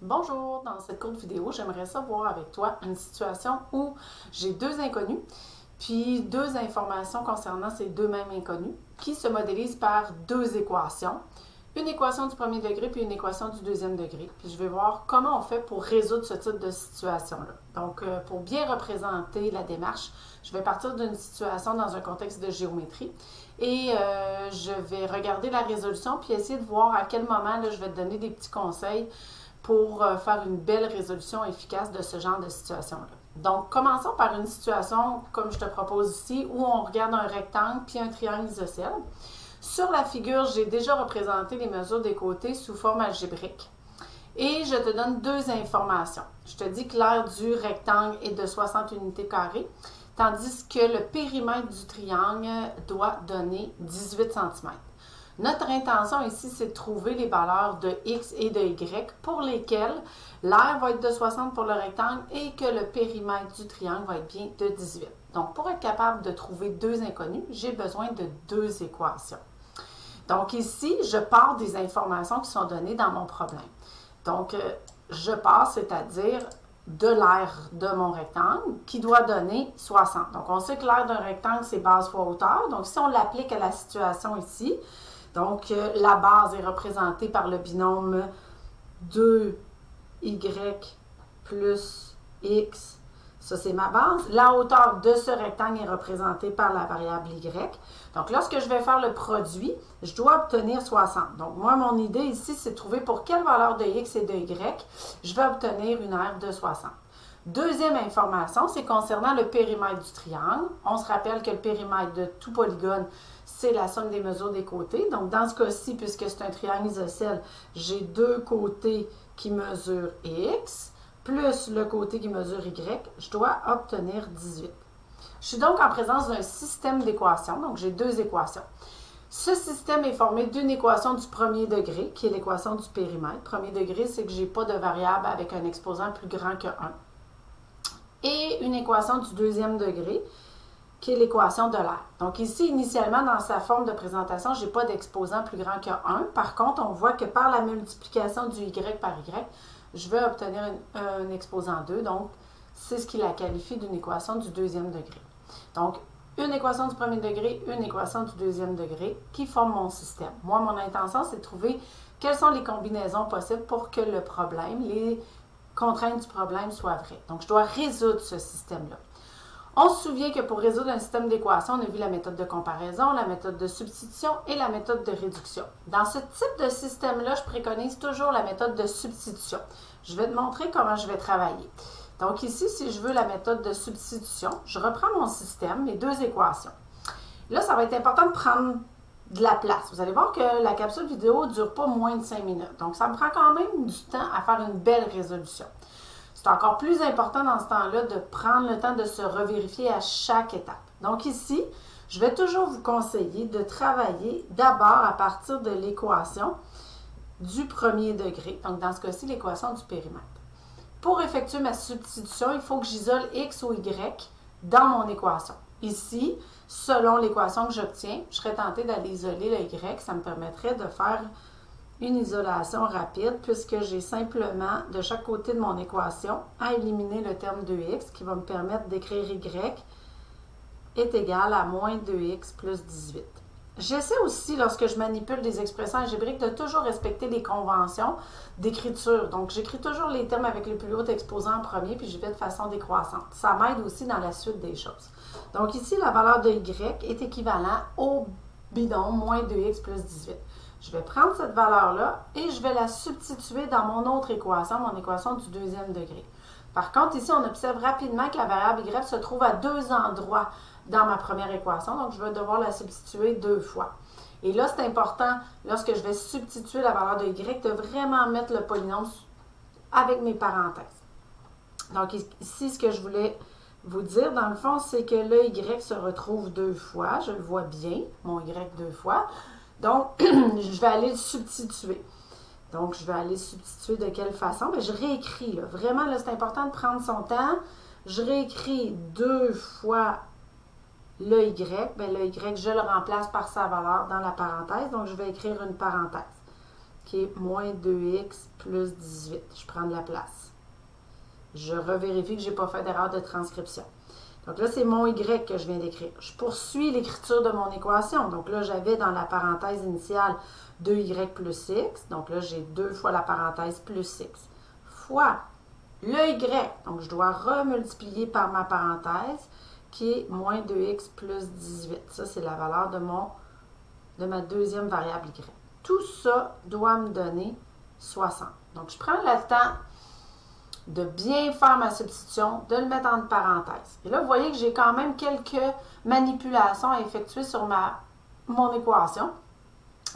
Bonjour, dans cette courte vidéo, j'aimerais savoir avec toi une situation où j'ai deux inconnus, puis deux informations concernant ces deux mêmes inconnus qui se modélisent par deux équations. Une équation du premier degré puis une équation du deuxième degré. Puis je vais voir comment on fait pour résoudre ce type de situation-là. Donc, pour bien représenter la démarche, je vais partir d'une situation dans un contexte de géométrie et je vais regarder la résolution puis essayer de voir à quel moment là, je vais te donner des petits conseils pour faire une belle résolution efficace de ce genre de situation-là. Donc, commençons par une situation, comme je te propose ici, où on regarde un rectangle puis un triangle isocèle. Sur la figure, j'ai déjà représenté les mesures des côtés sous forme algébrique. Et je te donne deux informations. Je te dis que l'aire du rectangle est de 60 unités carrées, tandis que le périmètre du triangle doit donner 18 cm. Notre intention ici, c'est de trouver les valeurs de x et de y pour lesquelles l'aire va être de 60 pour le rectangle et que le périmètre du triangle va être bien de 18. Donc, pour être capable de trouver deux inconnus, j'ai besoin de deux équations. Donc, ici, je pars des informations qui sont données dans mon problème. Donc, je pars, c'est-à-dire de l'aire de mon rectangle qui doit donner 60. Donc, on sait que l'aire d'un rectangle, c'est base fois hauteur. Donc, si on l'applique à la situation ici, donc la base est représentée par le binôme 2y plus x. Ça, c'est ma base. La hauteur de ce rectangle est représentée par la variable y. Donc, lorsque je vais faire le produit, je dois obtenir 60. Donc, moi, mon idée ici, c'est de trouver pour quelle valeur de x et de y je vais obtenir une aire de 60. Deuxième information, c'est concernant le périmètre du triangle. On se rappelle que le périmètre de tout polygone, c'est la somme des mesures des côtés. Donc, dans ce cas-ci, puisque c'est un triangle isocèle, j'ai deux côtés qui mesurent x, plus le côté qui mesure y, je dois obtenir 18. Je suis donc en présence d'un système d'équations, donc j'ai deux équations. Ce système est formé d'une équation du premier degré, qui est l'équation du périmètre. Premier degré, c'est que je n'ai pas de variable avec un exposant plus grand que 1. Et une équation du deuxième degré, qui est l'équation de l'aire. Donc ici, initialement, dans sa forme de présentation, je n'ai pas d'exposant plus grand que 1. Par contre, on voit que par la multiplication du y par y, je vais obtenir un exposant 2. Donc, c'est ce qui la qualifie d'une équation du deuxième degré. Donc, une équation du premier degré, une équation du deuxième degré qui forment mon système. Moi, mon intention, c'est de trouver quelles sont les combinaisons possibles pour que le problème, les contraintes du problème soient vraies. Donc, je dois résoudre ce système-là. On se souvient que pour résoudre un système d'équations, on a vu la méthode de comparaison, la méthode de substitution et la méthode de réduction. Dans ce type de système-là, je préconise toujours la méthode de substitution. Je vais te montrer comment je vais travailler. Donc ici, si je veux la méthode de substitution, je reprends mon système, mes deux équations. Là, ça va être important de prendre de la place. Vous allez voir que la capsule vidéo ne dure pas moins de 5 minutes. Donc, ça me prend quand même du temps à faire une belle résolution. C'est encore plus important dans ce temps-là de prendre le temps de se revérifier à chaque étape. Donc ici, je vais toujours vous conseiller de travailler d'abord à partir de l'équation du premier degré. Donc, dans ce cas-ci, l'équation du périmètre. Pour effectuer ma substitution, il faut que j'isole x ou y dans mon équation. Ici, selon l'équation que j'obtiens, je serais tentée d'aller isoler le y. Ça me permettrait de faire une isolation rapide puisque j'ai simplement de chaque côté de mon équation à éliminer le terme 2x qui va me permettre d'écrire y est égal à moins 2x plus 18. J'essaie aussi, lorsque je manipule des expressions algébriques, de toujours respecter les conventions d'écriture. Donc, j'écris toujours les termes avec le plus haut exposant en premier, puis je vais de façon décroissante. Ça m'aide aussi dans la suite des choses. Donc, ici, la valeur de y est équivalent au bidon moins 2x plus 18. Je vais prendre cette valeur-là et je vais la substituer dans mon autre équation, mon équation du deuxième degré. Par contre, ici, on observe rapidement que la variable y se trouve à deux endroits dans ma première équation, donc je vais devoir la substituer deux fois. Et là, c'est important, lorsque je vais substituer la valeur de y, de vraiment mettre le polynôme avec mes parenthèses. Donc ici, ce que je voulais vous dire, dans le fond, c'est que le y se retrouve deux fois. Je le vois bien, mon y deux fois. Donc, je vais aller le substituer. Donc, je vais aller substituer de quelle façon? Bien, je réécris. Là. Vraiment, là, c'est important de prendre son temps. Je réécris deux fois le y. Bien, le y, je le remplace par sa valeur dans la parenthèse. Donc, je vais écrire une parenthèse. qui est moins 2x plus 18. Je prends de la place. Je revérifie que je n'ai pas fait d'erreur de transcription. Donc là, c'est mon y que je viens d'écrire. Je poursuis l'écriture de mon équation. Donc là, j'avais dans la parenthèse initiale 2y plus x. Donc là, j'ai 2 fois la parenthèse plus x fois le y. Donc, je dois remultiplier par ma parenthèse qui est moins 2x plus 18. Ça, c'est la valeur de ma deuxième variable y. Tout ça doit me donner 60. Donc, je prends le temps de bien faire ma substitution, de le mettre entre parenthèses. Et là, vous voyez que j'ai quand même quelques manipulations à effectuer sur mon équation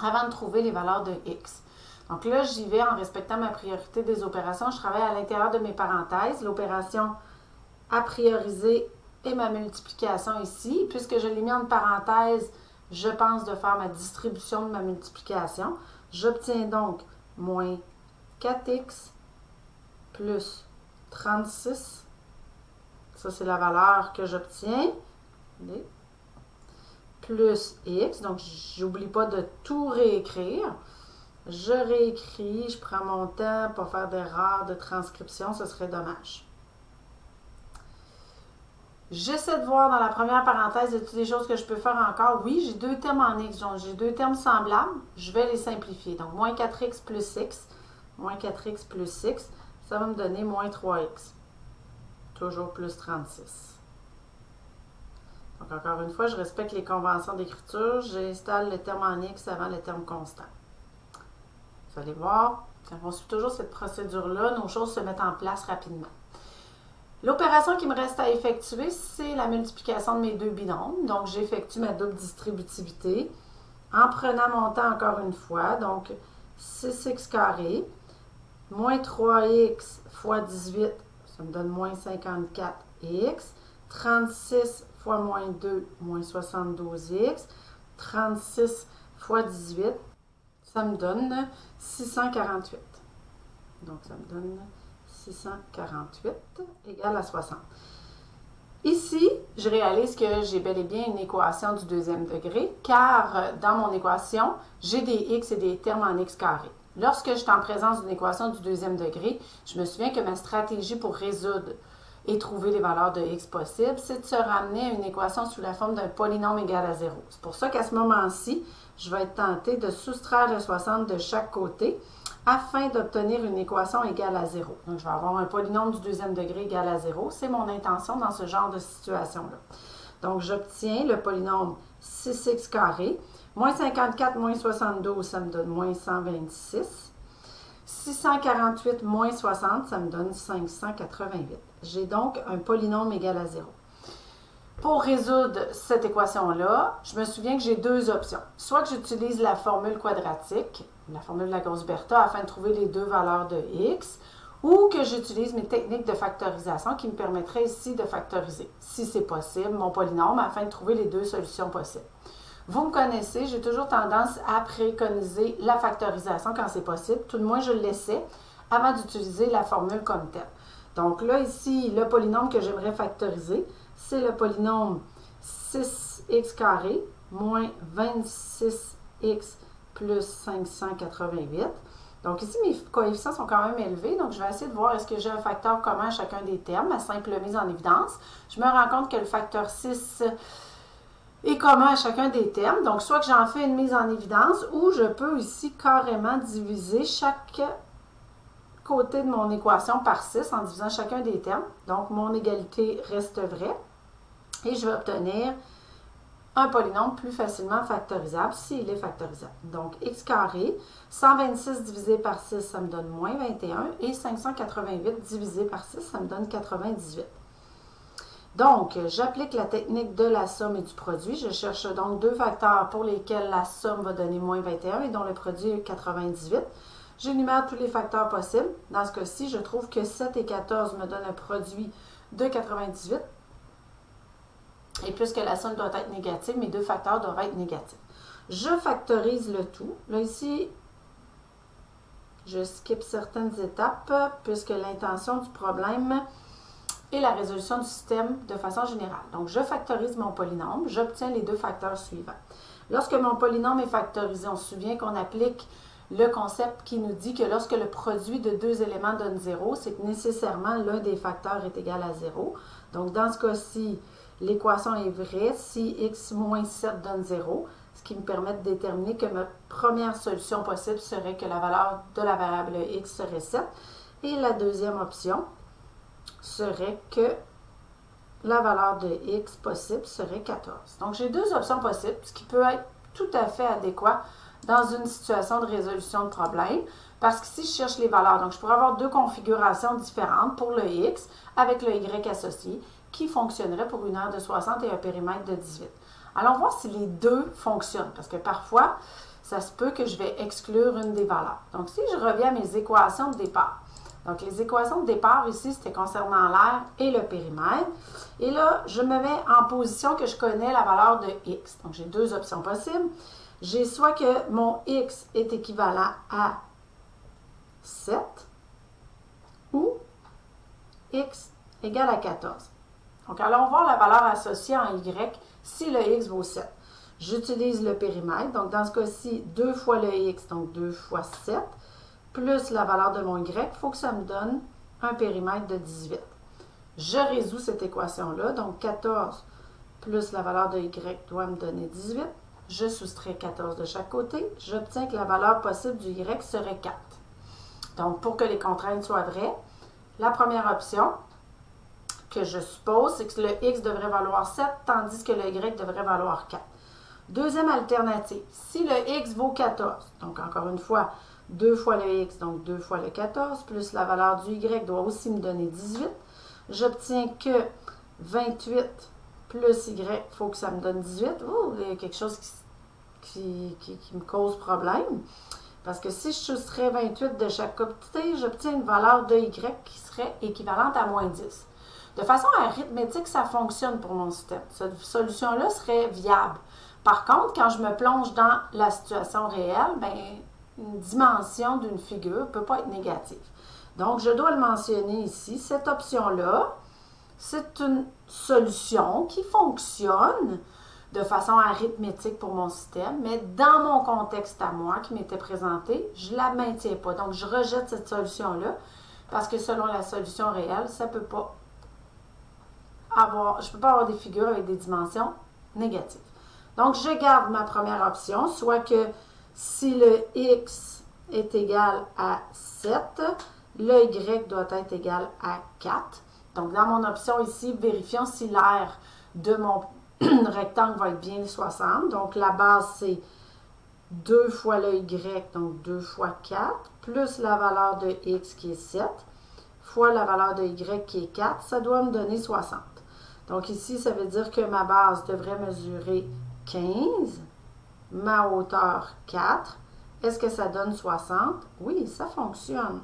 avant de trouver les valeurs de x. Donc là, j'y vais en respectant ma priorité des opérations. Je travaille à l'intérieur de mes parenthèses. L'opération à prioriser est ma multiplication ici. Puisque je l'ai mis entre parenthèses, je pense de faire ma distribution de ma multiplication. J'obtiens donc moins 4x plus 36. Ça, c'est la valeur que j'obtiens. Plus x. Donc, j'oublie pas de tout réécrire. Je réécris, je prends mon temps pour faire d'erreurs de transcription, ce serait dommage. J'essaie de voir dans la première parenthèse, y a-t-il des choses que je peux faire encore? Oui, j'ai 2 termes en x, donc j'ai 2 termes semblables. Je vais les simplifier. Donc, moins 4x plus x, moins 4x plus x, ça va me donner moins 3x. Toujours plus 36. Donc, encore une fois, je respecte les conventions d'écriture. J'installe le terme en x avant le terme constant. Vous allez voir, quand on suit toujours cette procédure-là, nos choses se mettent en place rapidement. L'opération qui me reste à effectuer, c'est la multiplication de mes 2 binômes. Donc, j'effectue ma double distributivité en prenant mon temps encore une fois. Donc, 6x carré, moins 3x fois 18, ça me donne moins 54x. 36 fois moins 2, moins 72x. 36 fois 18, ça me donne 648. Donc, ça me donne 648 égale à 60. Ici, je réalise que j'ai bel et bien une équation du deuxième degré, car dans mon équation, j'ai des x et des termes en x carré. Lorsque je suis en présence d'une équation du deuxième degré, je me souviens que ma stratégie pour résoudre et trouver les valeurs de x possibles, c'est de se ramener à une équation sous la forme d'un polynôme égal à 0. C'est pour ça qu'à ce moment-ci, je vais être tentée de soustraire le 60 de chaque côté afin d'obtenir une équation égale à 0. Donc, je vais avoir un polynôme du deuxième degré égal à 0. C'est mon intention dans ce genre de situation-là. Donc, j'obtiens le polynôme 6x carré. Moins 54 moins 72, ça me donne moins 126. 648 moins 60, ça me donne 588. J'ai donc un polynôme égal à 0. Pour résoudre cette équation-là, je me souviens que j'ai 2 options. Soit que j'utilise la formule quadratique, la formule de la Gauss-Berta, afin de trouver les 2 valeurs de x, ou que j'utilise mes techniques de factorisation qui me permettraient ici de factoriser, si c'est possible, mon polynôme, afin de trouver les 2 solutions possibles. Vous me connaissez, j'ai toujours tendance à préconiser la factorisation quand c'est possible. Tout de moins, je l'essaie avant d'utiliser la formule comme telle. Donc là, ici, le polynôme que j'aimerais factoriser, c'est le polynôme 6x carré moins 26x plus 588. Donc ici, mes coefficients sont quand même élevés. Donc, je vais essayer de voir est-ce que j'ai un facteur commun à chacun des termes, ma simple mise en évidence. Je me rends compte que le facteur 6 est commun à chacun des termes. Donc, soit que j'en fais une mise en évidence ou je peux ici carrément diviser chaque côté de mon équation par 6 en divisant chacun des termes. Donc, mon égalité reste vraie. Et je vais obtenir un polynôme plus facilement factorisable s'il est factorisable. Donc, x carré, 126 divisé par 6, ça me donne moins 21. Et 588 divisé par 6, ça me donne 98. Donc, j'applique la technique de la somme et du produit. Je cherche donc 2 facteurs pour lesquels la somme va donner moins 21 et dont le produit est 98. J'énumère tous les facteurs possibles. Dans ce cas-ci, je trouve que 7 et 14 me donnent un produit de 98. Et puisque la somme doit être négative, mes 2 facteurs doivent être négatifs. Je factorise le tout. Là, ici, je skip certaines étapes puisque l'intention du problème est la résolution du système de façon générale. Donc, je factorise mon polynôme. J'obtiens les 2 facteurs suivants. Lorsque mon polynôme est factorisé, on se souvient qu'on applique le concept qui nous dit que lorsque le produit de deux éléments donne 0, c'est que nécessairement l'un des facteurs est égal à 0. Donc, dans ce cas-ci, l'équation est vraie si x moins 7 donne 0, ce qui me permet de déterminer que ma première solution possible serait que la valeur de la variable x serait 7. Et la deuxième option serait que la valeur de x possible serait 14. Donc, j'ai deux options possibles, ce qui peut être tout à fait adéquat dans une situation de résolution de problème, parce qu'ici, je cherche les valeurs. Donc, je pourrais avoir deux configurations différentes pour le x avec le y associé, qui fonctionnerait pour une heure de 60 et un périmètre de 18. Allons voir si les deux fonctionnent, parce que parfois, ça se peut que je vais exclure une des valeurs. Donc, si je reviens à mes équations de départ, donc les équations de départ ici, c'était concernant l'air et le périmètre. Et là, je me mets en position que je connais la valeur de x. Donc, j'ai deux options possibles. J'ai soit que mon x est équivalent à 7 ou x égale à 14. Donc, allons voir la valeur associée en y si le x vaut 7. J'utilise le périmètre. Donc, dans ce cas-ci, 2 fois le x, donc 2 fois 7, plus la valeur de mon y, il faut que ça me donne un périmètre de 18. Je résous cette équation-là. Donc, 14 plus la valeur de y doit me donner 18. Je soustrais 14 de chaque côté. J'obtiens que la valeur possible du y serait 4. Donc, pour que les contraintes soient vraies, la première option que je suppose, c'est que le x devrait valoir 7, tandis que le y devrait valoir 4. Deuxième alternative, si le x vaut 14, donc encore une fois, 2 fois le x, donc 2 fois le 14, plus la valeur du y doit aussi me donner 18, j'obtiens que 28 plus y, il faut que ça me donne 18. Oh, il y a quelque chose qui me cause problème. Parce que si je soustrais 28 de chaque côté, j'obtiens une valeur de y qui serait équivalente à moins 10. De façon arithmétique, ça fonctionne pour mon système. Cette solution-là serait viable. Par contre, quand je me plonge dans la situation réelle, bien, une dimension d'une figure ne peut pas être négative. Donc, je dois le mentionner ici. Cette option-là, c'est une solution qui fonctionne de façon arithmétique pour mon système, mais dans mon contexte à moi qui m'était présenté, je ne la maintiens pas. Donc, je rejette cette solution-là parce que selon la solution réelle, ça ne peut pas je ne peux pas avoir des figures avec des dimensions négatives. Donc, je garde ma première option, soit que si le x est égal à 7, le y doit être égal à 4. Donc, dans mon option ici, vérifions si l'aire de mon rectangle va être bien 60. Donc, la base, c'est 2 fois le y, donc 2 fois 4, plus la valeur de x qui est 7, fois la valeur de y qui est 4, ça doit me donner 60. Donc, ici, ça veut dire que ma base devrait mesurer 15, ma hauteur 4. Est-ce que ça donne 60? Oui, ça fonctionne.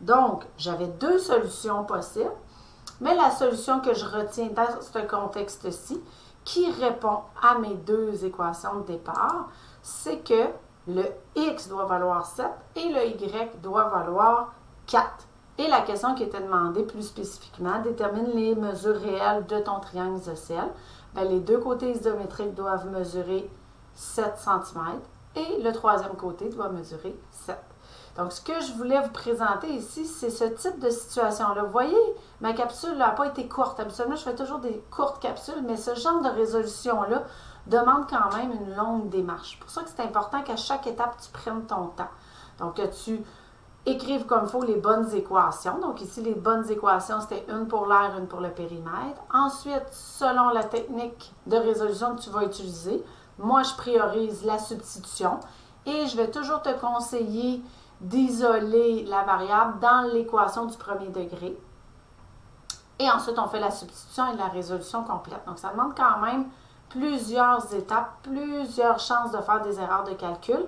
Donc, j'avais deux solutions possibles, mais la solution que je retiens dans ce contexte-ci, qui répond à mes deux équations de départ, c'est que le x doit valoir 7 et le y doit valoir 4. Et la question qui était demandée plus spécifiquement, détermine les mesures réelles de ton triangle isocèle. Bien, les deux côtés isométriques doivent mesurer 7 cm et le troisième côté doit mesurer 7. Donc, ce que je voulais vous présenter ici, c'est ce type de situation-là. Vous voyez, ma capsule n'a pas été courte. Habituellement, je fais toujours des courtes capsules, mais ce genre de résolution-là demande quand même une longue démarche. C'est pour ça que c'est important qu'à chaque étape, tu prennes ton temps. Donc, que tu écrives comme il faut les bonnes équations. Donc, ici, les bonnes équations, c'était une pour l'air, une pour le périmètre. Ensuite, selon la technique de résolution que tu vas utiliser, moi, je priorise la substitution et je vais toujours te conseiller d'isoler la variable dans l'équation du premier degré. Et ensuite, on fait la substitution et la résolution complète. Donc, ça demande quand même plusieurs étapes, plusieurs chances de faire des erreurs de calcul.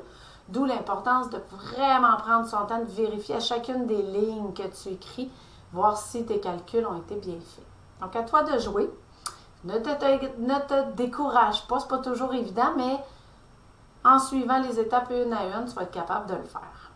D'où l'importance de vraiment prendre son temps de vérifier à chacune des lignes que tu écris, voir si tes calculs ont été bien faits. Donc, à toi de jouer. Ne te décourage pas, c'est pas toujours évident, mais en suivant les étapes une à une, tu vas être capable de le faire.